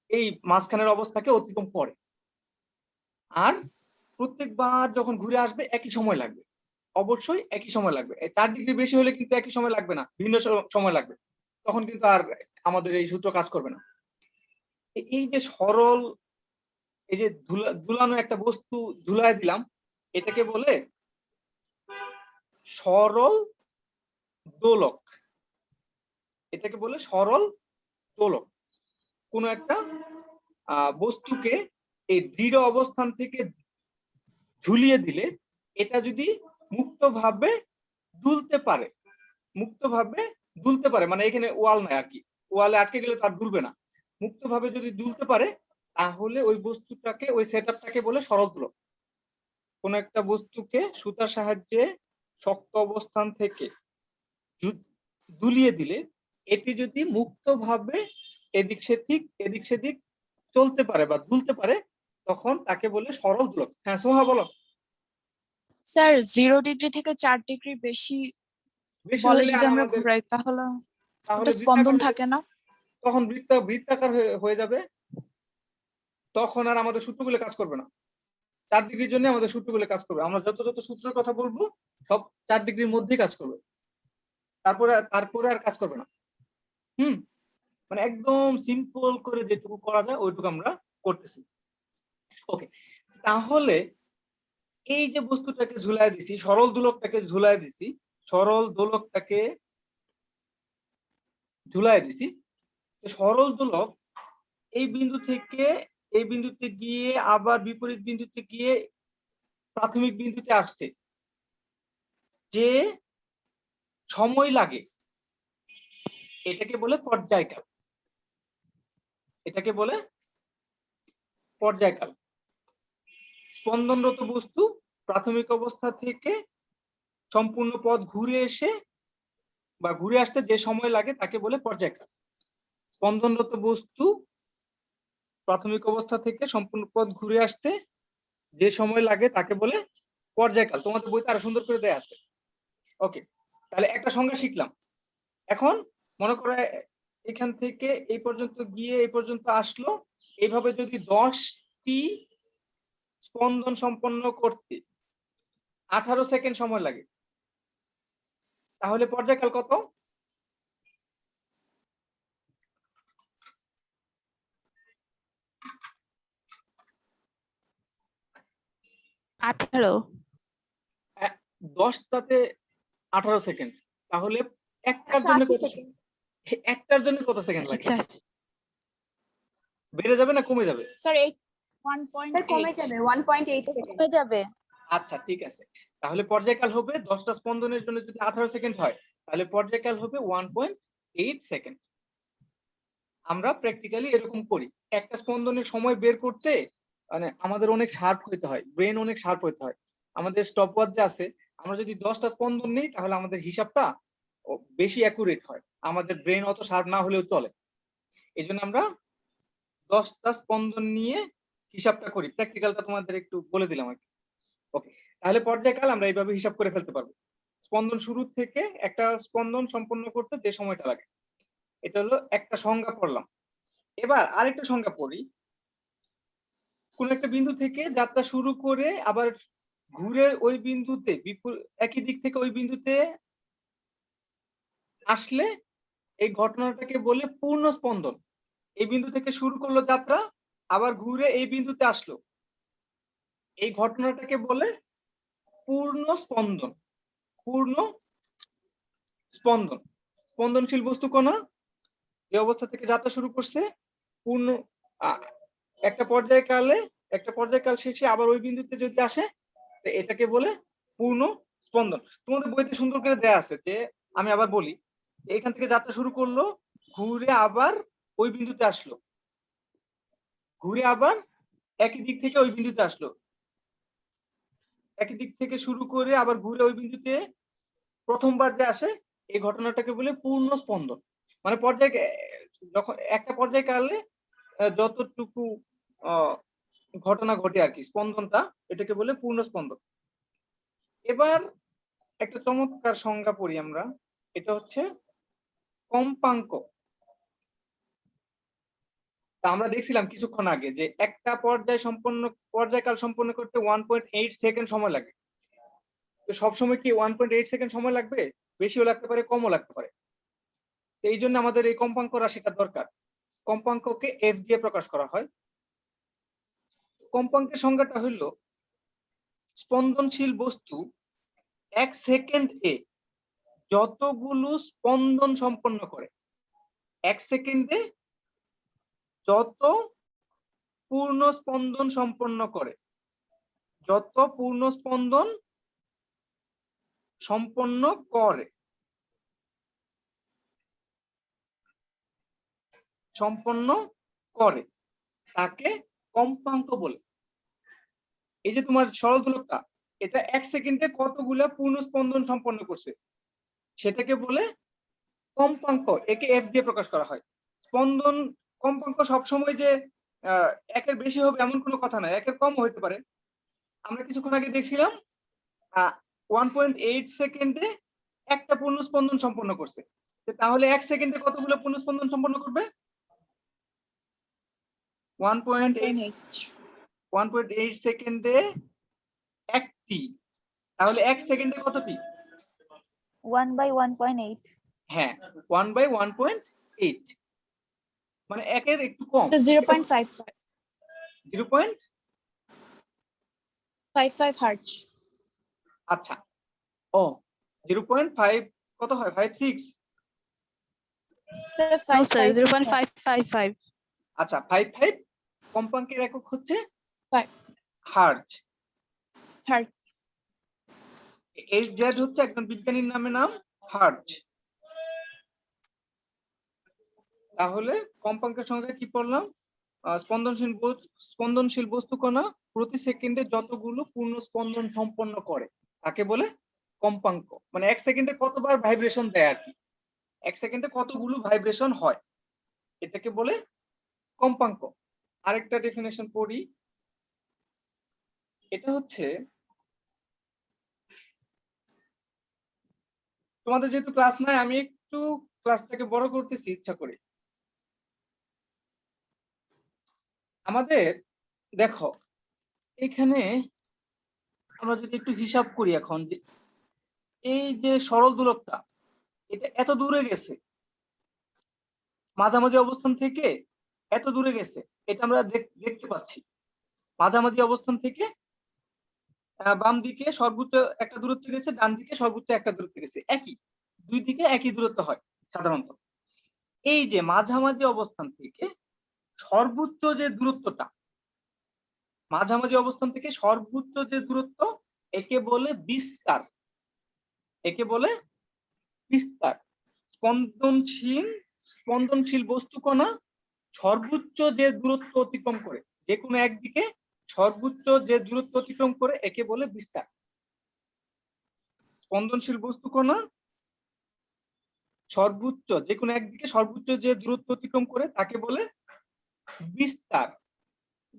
এই মাঝখানের অবস্থাকে অতিক্রম করে, আর প্রত্যেকবার যখন ঘুরে আসবে একই সময় লাগবে, অবশ্যই একই সময় লাগবে। 4 ডিগ্রি বেশি হলে কিন্তু একই সময় লাগবে না, ভিন্ন সময় লাগবে, তখন কিন্তু আর আমাদের এই সূত্র কাজ করবে না। এই যে সরল, এই যে ঝুলানো একটা বস্তু ঝুলায় দিলাম, এটাকে বলে সরল দোলক, এটাকে বলে সরল দোলক। কোন একটা বস্তুকে এই দৃঢ় অবস্থান থেকে ঝুলিয়ে দিলে এটা যদি মুক্তভাবে দুলতে পারে, মুক্তভাবে দুলতে পারে, মানে এখানে ওয়াল নাই আর কি, ওয়ালে আটকে গেলে তার দুলবে না, মুক্তভাবে যদি দুলতে পারে, তাহলে ওই বস্তুটাকে, ওই সেটআপটাকে বলে সরল দোলক। কোন একটা বস্তুকে সুতার সাহায্যে শক্ত অবস্থান থেকে দুলিয়ে দিলে এটি যদি মুক্তভাবে এদিক সেদিক চলতে পারে বা দুলতে পারে, তখন তাকে বলে সরল দোলক। হ্যাঁ সোহা বলো। স্যার 0 ডিগ্রি থেকে 4 ডিগ্রি বেশি বেশি বলে হলে যদি আর আমরা আমাদের, ঘুরাই তাহলে তাহলে ওটা স্পন্দন বৃত্তাকার, থাকে না? তখন বৃত্তাকার হয়ে যাবে, তখন আর আমাদের সূত্রগুলো কাজ করবে না। 4 ডিগ্রির জন্য আমাদের সূত্রগুলো কাজ করবে, আমরা যত যত সূত্রের কথা বলবো সব 4 ডিগ্রির মধ্যেই কাজ করবে, তারপরে আর কাজ করবে না। মানে একদম সিম্পল করে যেটুকু করা যায় ওইটুকু আমরা করতেছি। ওকে, তাহলে এই যে বস্তুটাকে ঝুলায় দিছি, সরল দোলকটাকে ঝুলায় দিছি, সরল দোলকটাকে ঝুলায় দিছি, সরল দোলক এই বিন্দু থেকে এই বিন্দুতে গিয়ে আবার বিপরীত বিন্দুতে গিয়ে প্রাথমিক বিন্দুতে আসছে, যে সময় লাগে এটাকে বলে পর্যায়কাল, এটাকে বলে পর্যায়কাল। স্পন্দনরত বস্তু প্রাথমিক অবস্থা থেকে সম্পূর্ণ পথ ঘুরে এসে বা ঘুরে আসতে যে সময় লাগে তাকে বলে পর্যায়কাল। স্পন্দনরত বস্তু প্রাথমিক অবস্থা থেকে সম্পূর্ণ পথ ঘুরে আসতে যে সময় লাগে তাকে বলে পর্যায়কাল। তোমাদের বইতে আরো সুন্দর করে দেয়া আছে। ওকে, তাহলে একটা সংজ্ঞা শিখলাম। এখন মনে করো এখান থেকে এই পর্যন্ত গিয়ে এই পর্যন্ত আসলো, এইভাবে যদি একটি স্পন্দন সম্পন্ন করতে 18 সেকেন্ড সময় লাগে, তাহলে পর্যায়কাল কত? আঠারো। 10টাতে 18 সেকেন্ড, তাহলে একটার জন্য 180 কত সেকেন্ড। একটার জন্য কত সেকেন্ড লাগে? 180। বেড়ে যাবে না কমে যাবে? স্যার এই স্যার কমে 1.8 যাবে 1.8 সেকেন্ড। হয়ে যাবে। আচ্ছা ঠিক আছে, তাহলে পর্যায়কাল হবে 10টা স্পন্দনের জন্য যদি 18 সেকেন্ড হয়, তাহলে পর্যায়কাল হবে 1.8 সেকেন্ড। আমরা প্র্যাকটিক্যালি এরকম করি। একটা স্পন্দনের সময় বের করতে মানে আমাদের অনেক শার্প হইতে হয়, ব্রেন অনেক শার্প হইতে হয়। আমাদের স্টপওয়াচ যে আছে, আমরা যদি 10টা স্পন্দন নেই তাহলে আমাদের হিসাবটা বেশি অ্যাকুরেট হয়, আমাদের ব্রেন অত শার্প না হলেও চলে। এই জন্য আমরা 10টা স্পন্দন নিয়ে হিসাবটা করি। প্র্যাকটিক্যালটা তোমাদের একটু বলে দিলাম আর কি। ওকে, তাহলে পর্যায়কাল আমরা এইভাবে হিসাব করে ফেলতে পারবো। স্পন্দন শুরু থেকে একটা স্পন্দন সম্পন্ন করতে যে সময়টা লাগে, এটা হলো একটা সংজ্ঞা পড়লাম। এবার আরেকটা সংজ্ঞা পড়ি। কোন একটা বিন্দু থেকে যাত্রা শুরু করে আবার ঘুরে ওই বিন্দুতে একই দিক থেকে ওই বিন্দুতে আসলে এই ঘটনাটাকে বলে পূর্ণ স্পন্দন। এই বিন্দু থেকে শুরু করলো যাত্রা, আবার ঘুরে এই বিন্দুতে আসলো, এই ঘটনাটাকে বলে পূর্ণ স্পন্দন। পূর্ণ স্পন্দন। স্পন্দনশীল বস্তু কণা যে অবস্থা থেকে যাত্রা শুরু করছে, পূর্ণ একটা পর্যায়কাল শেষে আবার ওই বিন্দুতে যদি আসে, তো এটাকে বলে পূর্ণ স্পন্দন। তোমাদের বইতে সুন্দর করে দেয়া আছে যে, আমি আবার বলি, এখান থেকে যাত্রা শুরু করলো, ঘুরে আবার ওই বিন্দুতে আসলো, ঘুরে আবার একই দিক থেকে ওই বিন্দুতে আসলো, একই দিক থেকে শুরু করে আবার ঘুরে ওই বিন্দুতে প্রথমবার যে আসে, এই ঘটনাটাকে বলে পূর্ণ স্পন্দন। মানে যখন একটা পর্যায়কালে যতটুকু ঘটনা ঘটে আর কি, স্পন্দনটা, এটাকে বলে পূর্ণ স্পন্দন। এবার একটা চমৎকার সংজ্ঞা পড়ি আমরা, এটা হচ্ছে কম্পাঙ্ক। তা আমরা দেখছিলাম কিছুক্ষণ আগে যে একটা পর্যায়কাল সম্পন্ন করতে 1.8 সেকেন্ড সময় লাগে। তো সবসময় কি 1.8 সেকেন্ড সময় লাগবে? বেশিও লাগতে পারে, কমও লাগতে পারে। তো এই জন্য আমাদের এই কম্পাঙ্ক রাশিটা দরকার। কম্পাঙ্ককে এফ দিয়ে প্রকাশ করা হয়। কম্পাঙ্কের সংজ্ঞাটা হইল, স্পন্দনশীল বস্তু 1 সেকেন্ডে যতগুলো স্পন্দন সম্পন্ন করে, 1 সেকেন্ডে যত পূর্ণ স্পন্দন সম্পন্ন করে, যত পূর্ণ স্পন্দন সম্পন্ন করে, তাকে কম্পাঙ্ক বলে। এই যে তোমার সরল দোলকটা, এটা 1 সেকেন্ডে কতগুলা পূর্ণ স্পন্দন সম্পন্ন করছে, সেটাকে বলে কম্পাঙ্ক। একে এফ দিয়ে প্রকাশ করা হয়। স্পন্দন কম্পাঙ্ক সবসময় যে একের বেশি হবে এমন কোনো কথা নয়, একের কম হইতে পারে। আমরা কিছুক্ষণ আগে দেখছিলাম 1.8 সেকেন্ডে একটা পূর্ণ স্পন্দন সম্পন্ন করছে, তাহলে 1 সেকেন্ডে কতগুলো পূর্ণ স্পন্দন সম্পন্ন করবে? 1.8 সেকেন্ডে একটি, তাহলে 1 সেকেন্ডে কতটি? 1/1.8। হ্যাঁ, 1/1.8, মানে একের একটু কম। 0.55 0.55 হার্টজ। আচ্ছা, ও 0.5 কত হয়? 56? Sir No, sir, 55 0.555. আচ্ছা, 55 কম্পাঙ্কের একক হচ্ছে Five. হার্টজ। হার্টজ। HZ হচ্ছে একজন বিজ্ঞানীর নাম হার্টজ। তাহলে কম্পাঙ্কের সংখ্যা কি পড়লাম? স্পন্দনশীল বস্তু কণা প্রতি সেকেন্ডে যতগুলো পূর্ণ স্পন্দন সম্পন্ন করে তাকে বলে কম্পাঙ্ক। মানে 1 সেকেন্ডে কতবার ভাইব্রেশন দেয় আর কি, 1 সেকেন্ডে কতগুলো ভাইব্রেশন হয়, এটাকে বলে কম্পাঙ্ক। আরেকটা ডেফিনেশন পড়ি, এটা হচ্ছে, তোমাদের যেহেতু ক্লাস নাই আমি একটু ক্লাসটাকে বড় করতেছি ইচ্ছা করে। আমাদের দেখো এখানে আমরা যদি একটু হিসাব করি এখন, যে এই যে সরল দোলকটা এটা এত দূরে গেছে, মাঝামাঝি অবস্থান থেকে এত দূরে গেছে, এটা আমরা দেখতে পাচ্ছি। মাঝামাঝি অবস্থান থেকে বাম দিকে সর্বোচ্চ একটা দূরত্ব গেছে, ডান দিকে সর্বোচ্চ একটা দূরত্ব গেছে, একই, দুই দিকে একই দূরত্ব হয় সাধারণত। এই যে মাঝামাঝি অবস্থান থেকে সর্বোচ্চ যে দূরত্বটা, মাঝামাঝি অবস্থান থেকে সর্বোচ্চ যে দূরত্ব, একে বলে বিস্তার। একে বলে বিস্তার। স্পন্দনশীল বস্তু কণা সর্বোচ্চ যে দূরত্ব অতিক্রম করে, যে কোনো একদিকে সর্বোচ্চ যে দূরত্ব অতিক্রম করে, একে বলে বিস্তার। স্পন্দনশীল বস্তু কণা সর্বোচ্চ যে কোনো একদিকে সর্বোচ্চ যে দূরত্ব অতিক্রম করে তাকে বলে বিস্তার।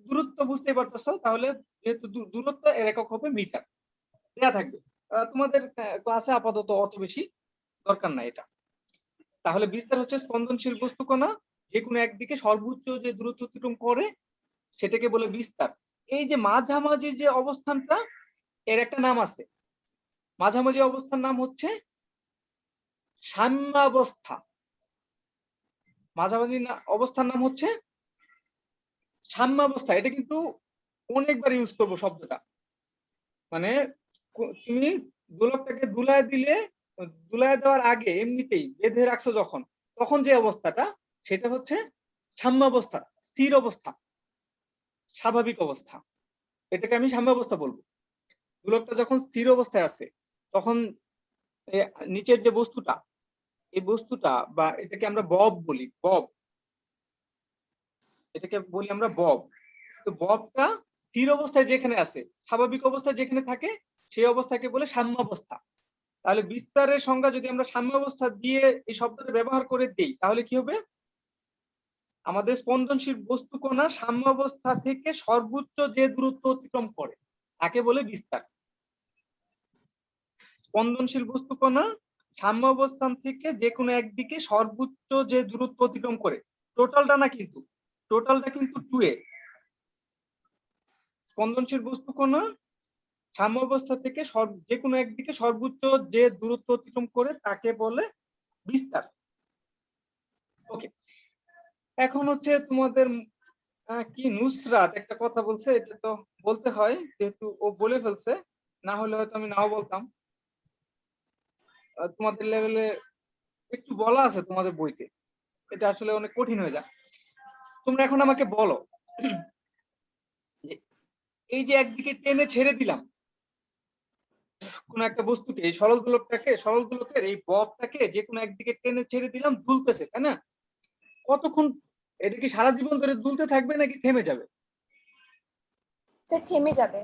দূরত্ব বুঝতে পারতেছো, তাহলে যেহেতু দূরত্ব এর একক হবে মিটার, দেয়া থাকবে। তোমাদের ক্লাসে আপাতত অত বেশি দরকার নাই এটা। তাহলে বিস্তার হচ্ছে স্পন্দনশীল বস্তু কণা যে কোনো একদিকে সর্বোচ্চ যে দূরত্ব অতিক্রম করে, সেটাকে বলে বিস্তার। এই যে মাঝামাঝি যে অবস্থানটা, এর একটা নাম আছে। মাঝামাঝি অবস্থার নাম হচ্ছে সাম্যাবস্থা। মাঝামাঝি অবস্থার নাম হচ্ছে সাম্যাবস্থা। এটা কিন্তু অনেকবার ইউজ করবো শব্দটা। মানে তুমি দোলকটাকে দুলায় দিলে, দুলায় দেওয়ার আগে এমনিতেই বেঁধে রাখছো যখন, তখন যে অবস্থাটা, সেটা হচ্ছে সাম্যাবস্থা, স্থির অবস্থা, স্বাভাবিক অবস্থা। এটাকে আমি সাম্যাবস্থা বলবো। দোলকটা যখন স্থির অবস্থায় আছে, তখন নিচের যে বস্তুটা, এই বস্তুটা, বা এটাকে আমরা বব বলি, বব, এটাকে বলি আমরা বব। তো ববটা স্থির অবস্থায় যেখানে আছে, স্বাভাবিক অবস্থায় যেখানে থাকে, সেই অবস্থাকে বলে সাম্যাবস্থা। তাহলে বিস্তারের সংজ্ঞা যদি আমরা সাম্যাবস্থা দিয়ে এই শব্দটা ব্যবহার করে দিই, তাহলে কি হবে? আমাদের স্পন্দনশীল বস্তু কণা সাম্যাবস্থা থেকে সর্বোচ্চ যে দূরত্ব অতিক্রম করে তাকে বলে বিস্তার। স্পন্দনশীল বস্তু কণা সাম্যাবস্থান থেকে যে কোনো একদিকে সর্বোচ্চ যে দূরত্ব অতিক্রম করে, টোটালটা না কিন্তু, টোটালটা কিন্তু 2a। স্পন্দনশীল বস্তু কণা সাম্যাবস্থা থেকে যে কোনো একদিকে সর্বোচ্চ যে দূরত্ব অতিক্রম করে তাকে বলে বিস্তার। ওকে, এখন হচ্ছে তোমাদের কি নুসরাত একটা কথা বলছে, এটা তো বলতে হয় যেহেতু ও বলে ফেলছে, না হলে হয়তো আমি নাও বলতাম। তোমাদের লেভেলে একটু বলা আছে তোমাদের বইতে, এটা আসলে অনেক কঠিন হয়ে যায়। তোমরা এখন আমাকে বলো, এই যে একদিকে টেনে ছেড়ে দিলাম কোন একটা বস্তুকে, এই সরল দোলকের এই ববটাকে যে কোনো একদিকে টেনে ছেড়ে দিলাম, দুলতেছে, তাই না? কতক্ষণ এটা কি সারা জীবন ধরে দুলতে থাকবে নাকি থেমে যাবে? স্যার থেমে যাবে।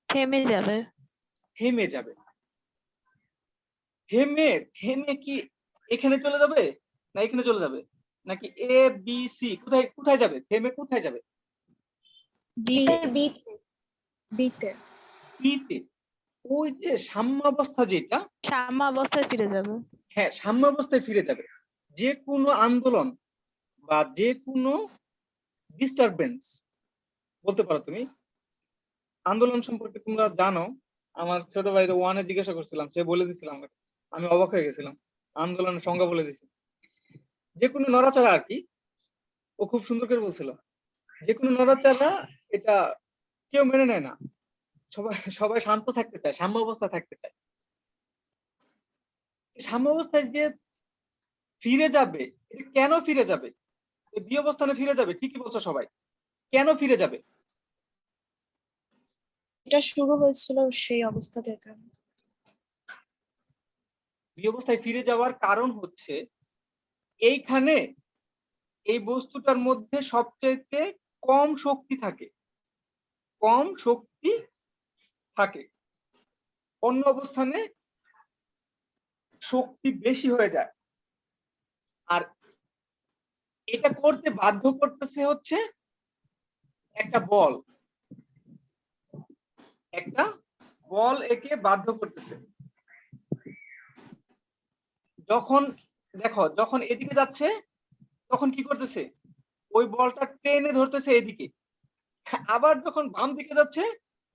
থেমে যাবে। থেমে যাবে। থেমে থেমে কি এখানে চলে যাবে, না এখানে চলে যাবে, নাকি এ বি সি, কোথায় কোথায় যাবে? থেমে কোথায় যাবে? বি। Sir B. বিতে। বিতে। ওই যে সাম্যাবস্থা যেটা, সাম্যাবস্থায় ফিরে যাবে। হ্যাঁ সাম্যাবস্থায় ফিরে যাবে। যে কোনো আন্দোলন বা যে কোনো ডিস্টারবেন্স বলতে পারো তুমি। আন্দোলন সম্পর্কে তোমরা জানো, আমার ছোট ভাইরা ওয়ানে জিজ্ঞাসা করছিলাম, সে বলে দিছিল আমাকে, আমি অবাক হয়ে গেছিলাম, আন্দোলনের সংজ্ঞা বলে দিছে। যে কোনো নড়াচড়া আর কি, ও খুব সুন্দর করে বলছিল, যে কোনো নড়াচড়া এটা কেউ মেনে নেয় না, সবাই সবাই শান্ত থাকতে চায়, সাম্যাবস্থা থাকতে চায়। সাম্যাবস্থায় যে ফিরে যাবে, এটা কেন ফিরে যাবে? বি অবস্থানে ফিরে যাবে, ঠিকই বলছো সবাই। কেন ফিরে যাবে? এটা শুরু হয়েছিল সেই অবস্থা থেকে। বি অবস্থায় ফিরে যাওয়ার কারণ হচ্ছে এইখানে এই বস্তুটার মধ্যে সবচেয়ে কম শক্তি থাকে, কম শক্তি থাকে। অন্য অবস্থানে শক্তি বেশি হয়ে যায়। আর এটা করতে বাধ্য করতেছে হচ্ছে একটা বল, একটা বল একে বাধ্য করতেছে। যখন দেখো, যখন এদিকে যাচ্ছে তখন কি করতেছে, ওই বলটা টেনে ধরতেছে এদিকে, আবার যখন বাম দিকে যাচ্ছে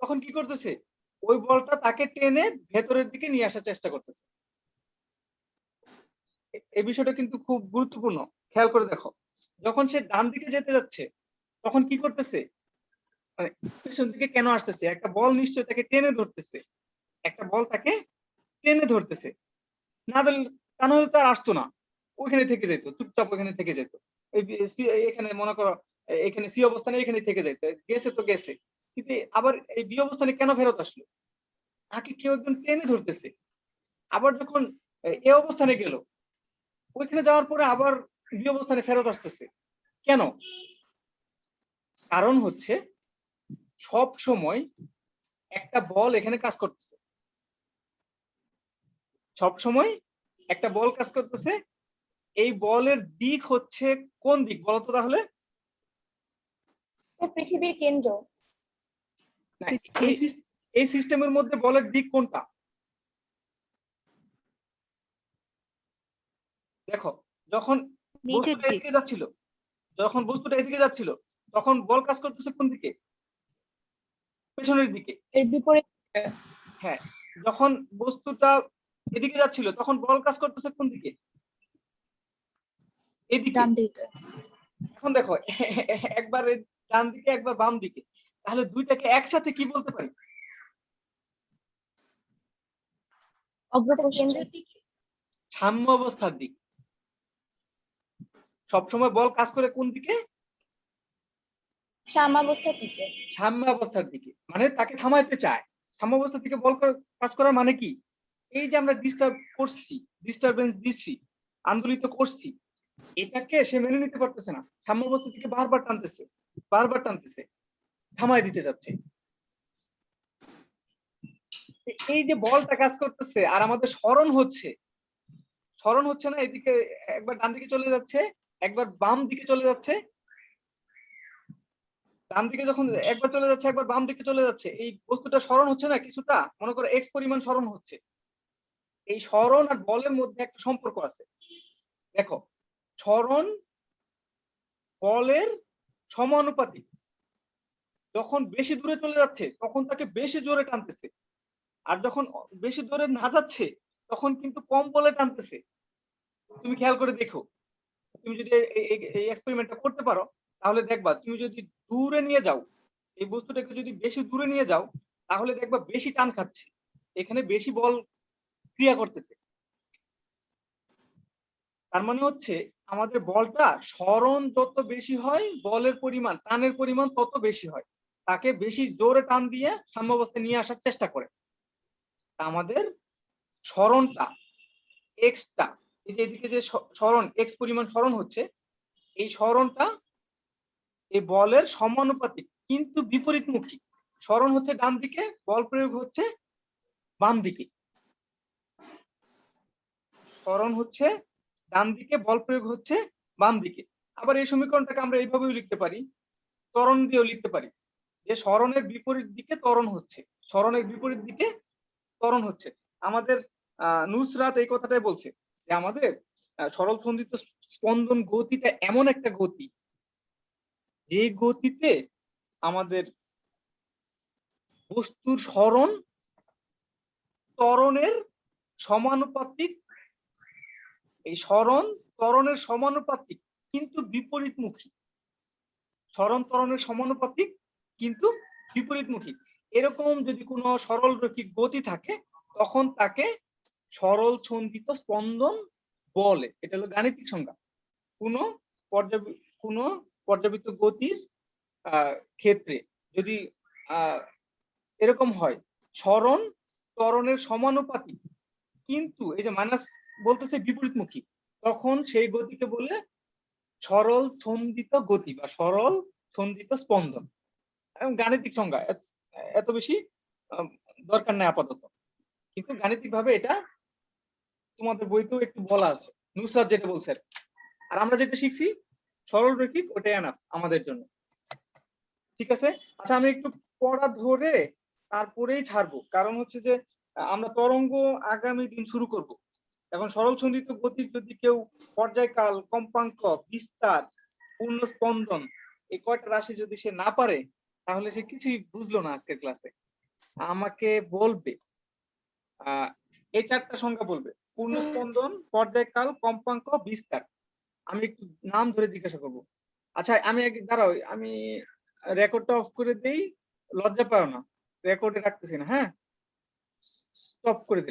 তখন কি করতেছে, ওই বলটা তাকে টেনে ভেতরের দিকে নিয়ে আসার চেষ্টা করতেছে। এই বিষয়টা কিন্তু খুব গুরুত্বপূর্ণ, খেয়াল করে দেখো। যখন সে ডান দিকে যেতে যাচ্ছে তখন কি করতেছে, মানে পেছন দিকে কেন আসতেছে, একটা বল নিশ্চয় তাকে টেনে ধরতেছে, একটা বল তাকে টেনে ধরতেছে। না ধরলে, তা নাহলে তার আসতো না, ওইখানে থেকে যেত, চুপচাপ ওইখানে থেকে যেত। এখানে মনে করো এখানে সি অবস্থানে এখানে থেকে যেত, গেছে তো গেছে, কিন্তু আবার এই বি অবস্থানে কেন ফেরত আসলো, তাকে কেউ একজন টেনে ধরতেছে। আবার যখন এ অবস্থানে গেল, ওইখানে যাওয়ার পরে আবার বি অবস্থানে ফেরত আসতেছে কেন? কারণ হচ্ছে সব সময় একটা বল এখানে কাজ করতেছে, সব সময় একটা বল কাজ করতেছে। এই বলের দিক হচ্ছে কোন দিক বলতো তাহলে? স্যার পৃথিবীর কেন্দ্র। না, এই সিস্টেমের মধ্যে বলের দিক কোনটা? দেখো, যখন নিচের বস্তুটা দিক। এদিকে যাচ্ছিল, যখন বস্তুটা এদিকে যাচ্ছিল তখন বল কাজ করতেছে কোন দিকে? পেছনের দিকে। এর বিপরীত হ্যাঁ, যখন বস্তুটা এদিকে যাচ্ছিল তখন বল কাজ করতেছে কোন দিকে? এদিকে। ডান দিকে। এখন দেখো, একবার ডান দিকে একবার বাম দিকে, তাহলে দুইটাকে একসাথে কি বলতে পারি? অগ্রপশ্চাৎ। কেন্দ্রের দিকে। সাম্য অবস্থার দিক। সবসময় বল কাজ করে কোন দিকে? সাম্যাবস্থার দিকে। সাম্য অবস্থার দিকে, মানে তাকে থামাইতে চায়। সাম্য অবস্থার দিকে বল কাজ করার মানে কি? এই যে আমরা ডিস্টারবেন্স দিচ্ছি, আন্দোলিত করছি, এটাকে সে মেনে নিতে পারতেছে না, সাম্য অবস্থার দিকে বারবার টানতেছে, বারবার টানতেছে, থামাই দিতে চাচ্ছে। এই যে বলটা কাজ করতেছে আর আমাদের স্মরণ হচ্ছে না, এদিকে একবার ডান দিকে চলে যাচ্ছে, একবার বাম দিকে চলে যাচ্ছে। ডান দিকে যখন একবার চলে যাচ্ছে একবার বাম দিকে চলে যাচ্ছে, এই বস্তুটা স্মরণ হচ্ছে না, কিছুটা মনে করো এক্স পরিমাণ স্মরণ হচ্ছে। এই স্মরণ আর বলের মধ্যে একটা সম্পর্ক আছে। দেখো, স্মরণ বলের সমানুপাতিক। যখন বেশি দূরে চলে যাচ্ছে তখন তাকে বেশি জোরে টানতেছে, আর যখন বেশি দূরে না যাচ্ছে তখন কিন্তু কম বলে টানতেছে। তুমি খেয়াল করে দেখো, তুমি যদি এই এক্সপেরিমেন্টটা করতে পারো তাহলে দেখবা, তুমি যদি দূরে নিয়ে যাও, এই বস্তুটাকে যদি বেশি দূরে নিয়ে যাও তাহলে দেখবা বেশি টান খাচ্ছে, এখানে বেশি বল ক্রিয়া করতেছে। তার মানে হচ্ছে আমাদের বলটা স্মরণ যত বেশি হয় বলের পরিমাণ, টানের পরিমাণ তত বেশি হয়, তাকে বেশি জোরে টান দিয়ে সাম্যাবস্থায় নিয়ে আসার চেষ্টা করে। আমাদের স্মরণটা এক্সটা, এই যে এদিকে যে স্মরণ এক্স পরিমাণ স্মরণ হচ্ছে, এই স্মরণটা এই বলের সমানুপাতিক কিন্তু বিপরীতমুখী। স্মরণ হচ্ছে ডান দিকে, বল প্রয়োগ হচ্ছে বাম দিকে। স্মরণ হচ্ছে ডান দিকে, বল প্রয়োগ হচ্ছে বাম দিকে। আবার এই সমীকরণটাকে আমরা এইভাবেও লিখতে পারি, ত্বরণ দিয়েও লিখতে পারি, যে স্মরণের বিপরীত দিকে ত্বরণ হচ্ছে, স্মরণের বিপরীত দিকে ত্বরণ হচ্ছে। আমাদের নুসরাত এই কথাটাই বলছে যে আমাদের সরল সন্ধিত স্পন্দন গতিটা এমন একটা গতি, যে গতিতে আমাদের বস্তুর স্মরণ ত্বরণের সমানুপাতিক, এই স্মরণ ত্বরণের সমানুপাতিক কিন্তু বিপরীতমুখী, স্মরণ ত্বরণের সমানুপাতিক কিন্তু বিপরীতমুখী। এরকম যদি কোনো সরল রৈখিক গতি থাকে তখন তাকে সরল সন্ধিত স্পন্দন বলে। এটা হলো গাণিতিক সংজ্ঞা। কোনো পর্যাবৃত্ত গতির ক্ষেত্রে যদি এরকম হয়, স্মরণ ত্বরণের সমানুপাতিক কিন্তু এই যে মাইনাস বলতেছে বিপরীতমুখী, তখন সেই গতিকে বলে সরল সন্ধিত গতি বা সরল সন্ধিত স্পন্দন। গাণিতিক সংজ্ঞা, এত বেশি দরকার নেই আপাতত, কিন্তু গাণিতিক ভাবে এটা তোমাদের বইতেও একটু বলা আছে, নুসরাত যেটা বলছে। আর আমরা যেটা শিখছি সরল রৈখিক, ওটাই এনাফ আমাদের জন্য। ঠিক আছে, আচ্ছা আমি একটু পড়া ধরে তারপরেই ছাড়বো, কারণ হচ্ছে যে আমরা তরঙ্গ আগামী দিন শুরু করব। এখন সরল সন্ধিত গতির যদি কেউ পর্যায়কাল, কম্পাঙ্ক, বিস্তার, পূর্ণ স্পন্দন এই কয়টা রাশি যদি সে না পারে তাহলে সে কিছুই বুঝলো না আজকের ক্লাসে। আমাকে বলবে এই 4টা সংখ্যা বলবে: পূর্ণস্পন্দন, পর্যায়কাল, কম্পাঙ্ক, বিস্তার। আমি একটু নাম ধরে জিজ্ঞাসা করব। আচ্ছা আমি দাঁড়াও, আমি রেকর্ডটা অফ করে দেই, লজ্জা পাও না, রেকর্ডে রাখতেছি না, হ্যাঁ, স্টপ করে দিলাম।